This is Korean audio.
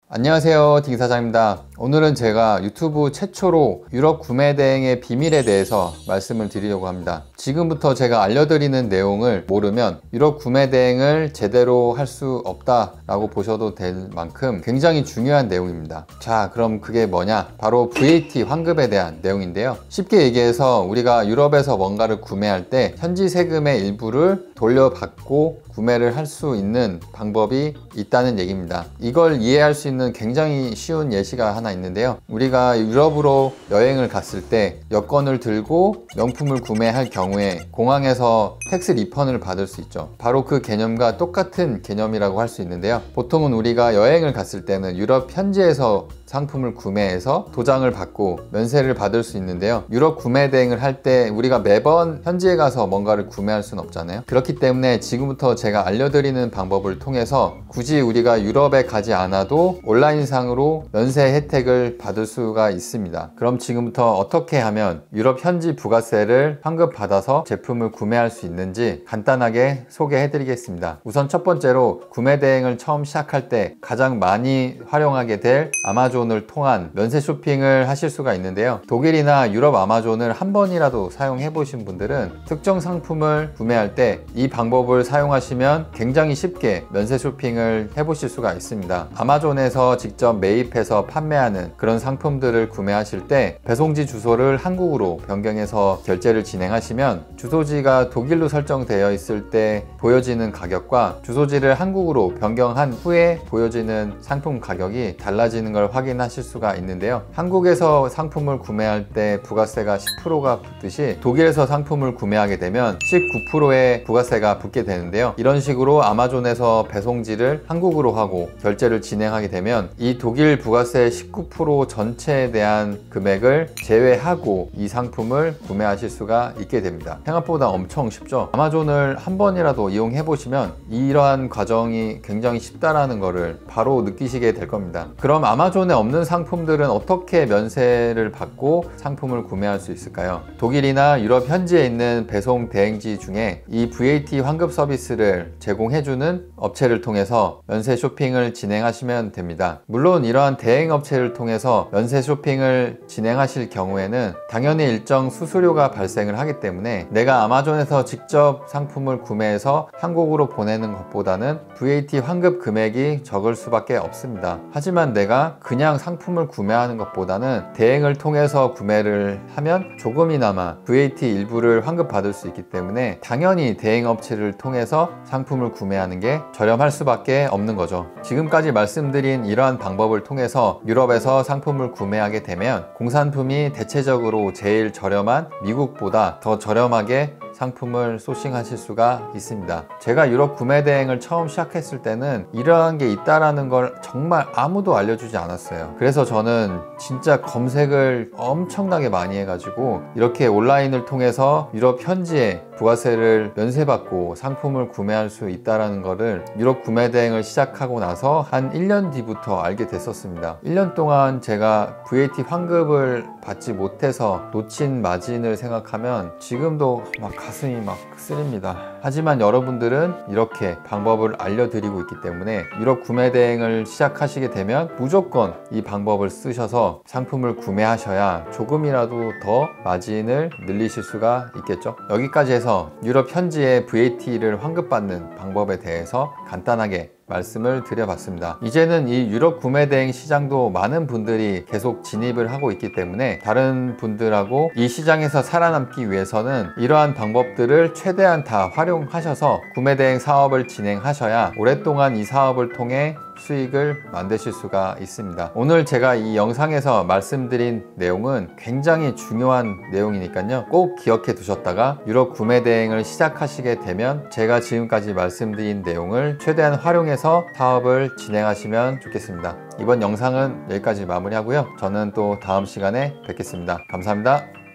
안녕하세요, 딩사장입니다. 오늘은 제가 유튜브 최초로 유럽 구매 대행의 비밀에 대해서 말씀을 드리려고 합니다. 지금부터 제가 알려드리는 내용을 모르면 유럽 구매 대행을 제대로 할 수 없다라고 보셔도 될 만큼 굉장히 중요한 내용입니다. 자, 그럼 그게 뭐냐? 바로 VAT 환급에 대한 내용인데요. 쉽게 얘기해서 우리가 유럽에서 뭔가를 구매할 때 현지 세금의 일부를 돌려받고 구매를 할 수 있는 방법이 있다는 얘기입니다. 이걸 이해할 수 있는 굉장히 쉬운 예시가 하나 있는데요. 우리가 유럽으로 여행을 갔을 때 여권을 들고 명품을 구매할 경우에 공항에서 텍스 리펀을 받을 수 있죠. 바로 그 개념과 똑같은 개념이라고 할 수 있는데요. 보통은 우리가 여행을 갔을 때는 유럽 현지에서 상품을 구매해서 도장을 받고 면세를 받을 수 있는데요. 유럽 구매 대행을 할 때 우리가 매번 현지에 가서 뭔가를 구매할 수는 없잖아요. 그렇기 때문에 지금부터 제가 알려드리는 방법을 통해서 굳이 우리가 유럽에 가지 않아도 온라인상으로 면세 혜택을 받을 수가 있습니다. 그럼 지금부터 어떻게 하면 유럽 현지 부가세를 환급받아서 제품을 구매할 수 있는지 간단하게 소개해 드리겠습니다. 우선 첫 번째로 구매 대행을 처음 시작할 때 가장 많이 활용하게 될 아마존을 통한 면세 쇼핑을 하실 수가 있는데요. 독일이나 유럽 아마존을 한 번이라도 사용해 보신 분들은 특정 상품을 구매할 때 이 방법을 사용하시면 굉장히 쉽게 면세 쇼핑을 해 보실 수가 있습니다. 아마존에서 직접 매입해서 판매하는 그런 상품들을 구매하실 때 배송지 주소를 한국으로 변경해서 결제를 진행하시면 주소지가 독일로 설정되어 있을 때 보여지는 가격과 주소지를 한국으로 변경한 후에 보여지는 상품 가격이 달라지는 걸 확인하실 수가 있는데요. 한국에서 상품을 구매할 때 부가세가 10%가 붙듯이 독일에서 상품을 구매하게 되면 19%의 부가세가 붙게 되는데요. 이런 식으로 아마존에서 배송지를 한국으로 하고 결제를 진행하게 되면 이 독일 부가세 19% 전체에 대한 금액을 제외하고 이 상품을 구매하실 수가 있게 됩니다. 생각보다 엄청 쉽죠? 아마존을 한 번이라도 이용해 보시면 이러한 과정이 굉장히 쉽다라는 거를 바로 느끼시게 될 겁니다. 그럼 아마존에 없는 상품들은 어떻게 면세를 받고 상품을 구매할 수 있을까요? 독일이나 유럽 현지에 있는 배송 대행지 중에 이 VAT 환급 서비스를 제공해주는 업체를 통해서 면세 쇼핑을 진행하시면 됩니다. 물론 이러한 대행 업체를 통해서 면세 쇼핑을 진행하실 경우에는 당연히 일정 수수료가 발생을 하기 때문에 내가 아마존에서 직접 상품을 구매해서 한국으로 보내는 것보다는 VAT 환급 금액이 적을 수밖에 없습니다. 하지만 내가 그냥 상품을 구매하는 것보다는 대행을 통해서 구매를 하면 조금이나마 VAT 일부를 환급받을 수 있기 때문에 당연히 대행 업체를 통해서 상품을 구매하는 게 저렴할 수밖에 없는 거죠. 지금까지 말씀드린 이러한 방법을 통해서 유럽에서 상품을 구매하게 되면 공산품이 대체적으로 제일 저렴한 미국보다 더 저렴하게 상품을 소싱하실 수가 있습니다. 제가 유럽 구매 대행을 처음 시작했을 때는 이러한 게 있다라는 걸 정말 아무도 알려주지 않았어요. 그래서 저는 진짜 검색을 엄청나게 많이 해가지고 이렇게 온라인을 통해서 유럽 현지에 부가세를 면세받고 상품을 구매할 수 있다라는 거를 유럽 구매 대행을 시작하고 나서 한 1년 뒤부터 알게 됐었습니다. 1년 동안 제가 VAT 환급을 받지 못해서 놓친 마진을 생각하면 지금도 막 가슴이 막 쓰립니다. 하지만 여러분들은 이렇게 방법을 알려드리고 있기 때문에 유럽 구매 대행을 시작하시게 되면 무조건 이 방법을 쓰셔서 상품을 구매하셔야 조금이라도 더 마진을 늘리실 수가 있겠죠. 여기까지 해서 유럽 현지의 VAT를 환급받는 방법에 대해서 간단하게 말씀을 드려봤습니다. 이제는 이 유럽 구매 대행 시장도 많은 분들이 계속 진입을 하고 있기 때문에 다른 분들하고 이 시장에서 살아남기 위해서는 이러한 방법들을 최대한 다 활용하셔서 구매 대행 사업을 진행하셔야 오랫동안 이 사업을 통해 수익을 만드실 수가 있습니다. 오늘 제가 이 영상에서 말씀드린 내용은 굉장히 중요한 내용이니까요. 꼭 기억해 두셨다가 유럽 구매 대행을 시작하시게 되면 제가 지금까지 말씀드린 내용을 최대한 활용해서 사업을 진행하시면 좋겠습니다. 이번 영상은 여기까지 마무리하고요. 저는 또 다음 시간에 뵙겠습니다. 감사합니다.